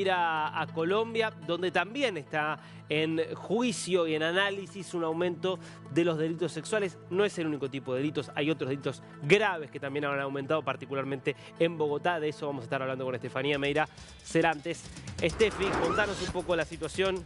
Ir a Colombia, donde también está en juicio y en análisis un aumento de los delitos sexuales. No es el único tipo de delitos, hay otros delitos graves que también han aumentado, particularmente en Bogotá. De eso vamos a estar hablando con Estefanía Meira Cerantes. Estefi, contanos un poco la situación.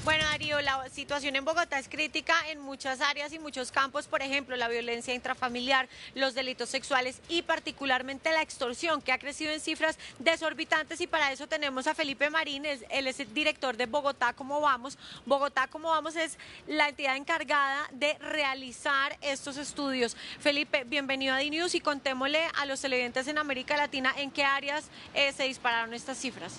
Bueno, Darío, la situación en Bogotá es crítica en muchas áreas y muchos campos, por ejemplo, la violencia intrafamiliar, los delitos sexuales y particularmente la extorsión, que ha crecido en cifras desorbitantes, y para eso tenemos a Felipe Marín, él es el director de Bogotá Cómo Vamos. Bogotá Cómo Vamos es la entidad encargada de realizar estos estudios. Felipe, bienvenido a DNews y contémosle a los televidentes en América Latina en qué áreas se dispararon estas cifras.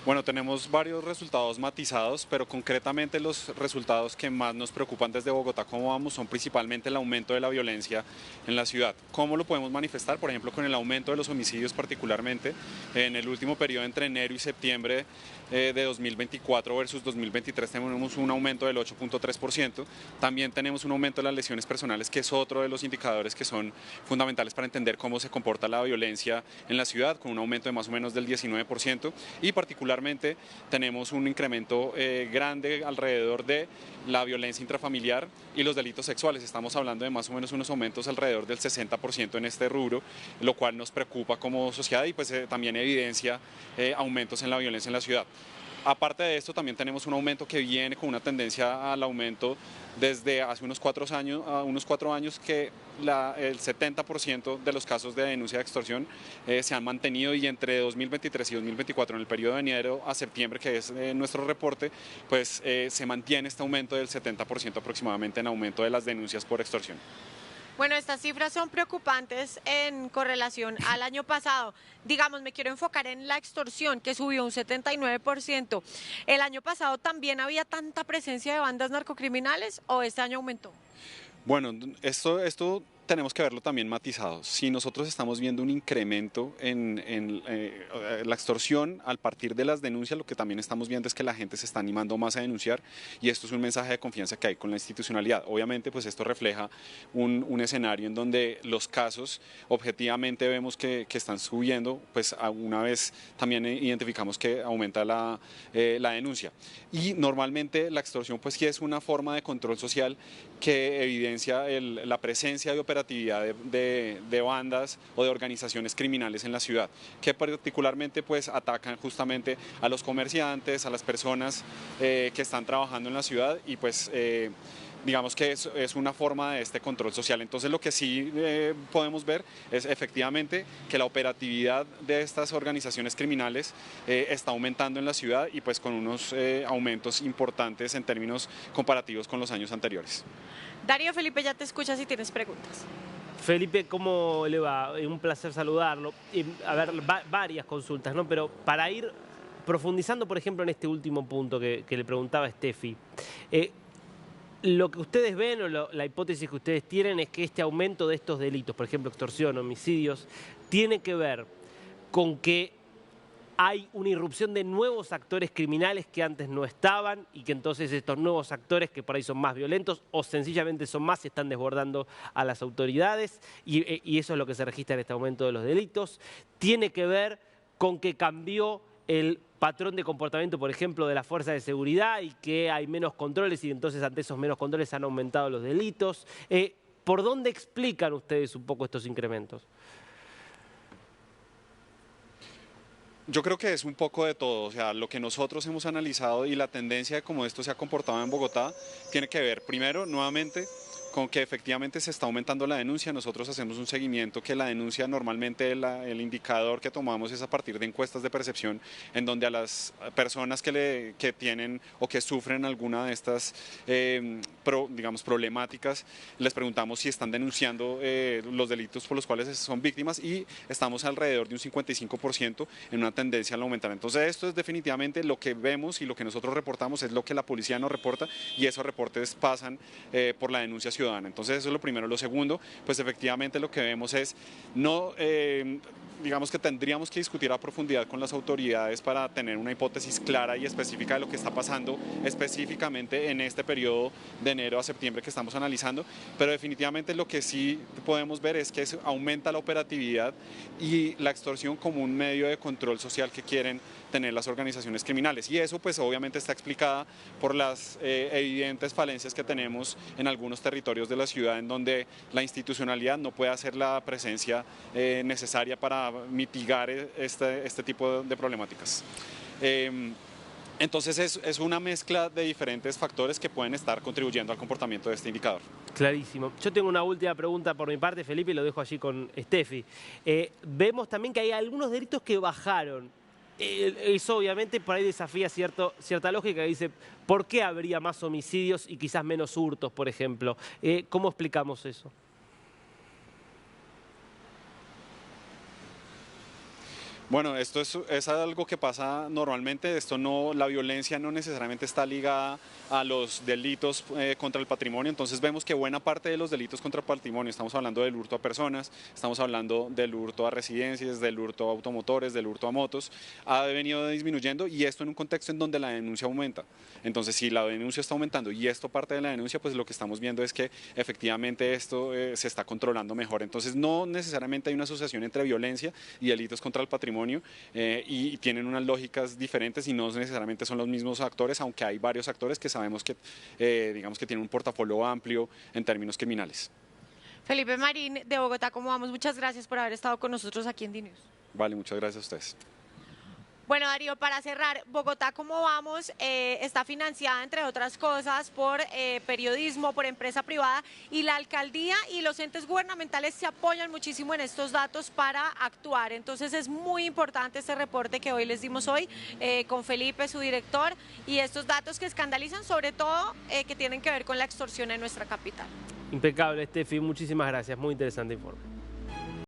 Bueno, tenemos varios resultados matizados, pero concretamente los resultados que más nos preocupan desde Bogotá Cómo Vamos son principalmente el aumento de la violencia en la ciudad. ¿Cómo lo podemos manifestar? Por ejemplo, con el aumento de los homicidios particularmente. En el último periodo entre enero y septiembre de 2024 versus 2023 tenemos un aumento del 8.3%. También tenemos un aumento de las lesiones personales, que es otro de los indicadores que son fundamentales para entender cómo se comporta la violencia en la ciudad, con un aumento de más o menos del 19%, y particularmente tenemos un incremento grande alrededor de la violencia intrafamiliar y los delitos sexuales. Estamos hablando de más o menos unos aumentos alrededor del 60% en este rubro, lo cual nos preocupa como sociedad y pues también evidencia aumentos en la violencia en la ciudad. Aparte de esto, también tenemos un aumento que viene con una tendencia al aumento desde hace unos 4 años, que el 70% de los casos de denuncia de extorsión se han mantenido, y entre 2023 y 2024, en el periodo de enero a septiembre, que es nuestro reporte, pues se mantiene este aumento del 70% aproximadamente en aumento de las denuncias por extorsión. Bueno, estas cifras son preocupantes en correlación al año pasado. Digamos, me quiero enfocar en la extorsión, que subió un 79%. ¿El año pasado también había tanta presencia de bandas narcocriminales o este año aumentó? Bueno, esto tenemos que verlo también matizado. Si nosotros estamos viendo un incremento en la extorsión a partir de las denuncias, lo que también estamos viendo es que la gente se está animando más a denunciar, y esto es un mensaje de confianza que hay con la institucionalidad. Obviamente, pues esto refleja un escenario en donde los casos objetivamente vemos que están subiendo, pues una vez también identificamos que aumenta la denuncia. Y normalmente la extorsión pues sí es una forma de control social que evidencia la presencia de operatividad de bandas o de organizaciones criminales en la ciudad, que particularmente pues atacan justamente a los comerciantes, a las personas que están trabajando en la ciudad, y pues digamos que es una forma de este control social. Entonces lo que sí podemos ver es efectivamente que la operatividad de estas organizaciones criminales está aumentando en la ciudad, y pues con unos aumentos importantes en términos comparativos con los años anteriores. Darío, Felipe ya te escucha si tienes preguntas. Felipe, ¿cómo le va? Un placer saludarlo. A ver, varias consultas, ¿no? Pero para ir profundizando, por ejemplo, en este último punto que le preguntaba a Steffi, lo que ustedes ven o la hipótesis que ustedes tienen es que este aumento de estos delitos, por ejemplo, extorsión, homicidios, tiene que ver con que hay una irrupción de nuevos actores criminales que antes no estaban, y que entonces estos nuevos actores, que por ahí son más violentos o sencillamente son más, están desbordando a las autoridades, y eso es lo que se registra en este aumento de los delitos. Tiene que ver con que cambió el patrón de comportamiento, por ejemplo, de la fuerza de seguridad, y que hay menos controles, y entonces ante esos menos controles han aumentado los delitos. ¿Por dónde explican ustedes un poco estos incrementos? Yo creo que es un poco de todo. O sea, lo que nosotros hemos analizado y la tendencia de cómo esto se ha comportado en Bogotá tiene que ver, primero, nuevamente, con que efectivamente se está aumentando la denuncia. Nosotros hacemos un seguimiento, que la denuncia normalmente el indicador que tomamos es a partir de encuestas de percepción, en donde a las personas que tienen o que sufren alguna de estas digamos problemáticas, les preguntamos si están denunciando los delitos por los cuales son víctimas, y estamos alrededor de un 55% en una tendencia al aumentar. Entonces esto es definitivamente lo que vemos, y lo que nosotros reportamos es lo que la policía nos reporta, y esos reportes pasan por la denuncia ciudadana. Entonces eso es lo primero. Lo segundo, pues efectivamente lo que vemos es no digamos que tendríamos que discutir a profundidad con las autoridades para tener una hipótesis clara y específica de lo que está pasando específicamente en este periodo de enero a septiembre que estamos analizando, pero definitivamente lo que sí podemos ver es que aumenta la operatividad y la extorsión como un medio de control social que quieren tener las organizaciones criminales, y eso pues obviamente está explicada por las evidentes falencias que tenemos en algunos territorios de la ciudad en donde la institucionalidad no puede hacer la presencia necesaria para mitigar este tipo de problemáticas. Entonces es una mezcla de diferentes factores que pueden estar contribuyendo al comportamiento de este indicador. Clarísimo. Yo tengo una última pregunta por mi parte, Felipe, y lo dejo allí con Steffi. Vemos también que hay algunos delitos que bajaron. Eso obviamente por ahí desafía cierta lógica que dice, ¿por qué habría más homicidios y quizás menos hurtos, por ejemplo? ¿Cómo explicamos eso? Bueno, esto es algo que pasa normalmente. La violencia no necesariamente está ligada a los delitos contra el patrimonio. Entonces vemos que buena parte de los delitos contra el patrimonio, estamos hablando del hurto a personas, estamos hablando del hurto a residencias, del hurto a automotores, del hurto a motos, ha venido disminuyendo, y esto en un contexto en donde la denuncia aumenta. Entonces, si la denuncia está aumentando y esto parte de la denuncia, pues lo que estamos viendo es que efectivamente esto se está controlando mejor. Entonces, no necesariamente hay una asociación entre violencia y delitos contra el patrimonio, y tienen unas lógicas diferentes y no necesariamente son los mismos actores, aunque hay varios actores que sabemos que digamos que tienen un portafolio amplio en términos criminales. Felipe Marín, de Bogotá, ¿cómo vamos? Muchas gracias por haber estado con nosotros aquí en DNews. Vale, muchas gracias a ustedes. Bueno, Darío, para cerrar, Bogotá, ¿cómo vamos? Está financiada, entre otras cosas, por periodismo, por empresa privada, y la alcaldía y los entes gubernamentales se apoyan muchísimo en estos datos para actuar. Entonces es muy importante este reporte que hoy les dimos hoy con Felipe, su director, y estos datos que escandalizan, sobre todo que tienen que ver con la extorsión en nuestra capital. Impecable, Steffi. Muchísimas gracias. Muy interesante informe.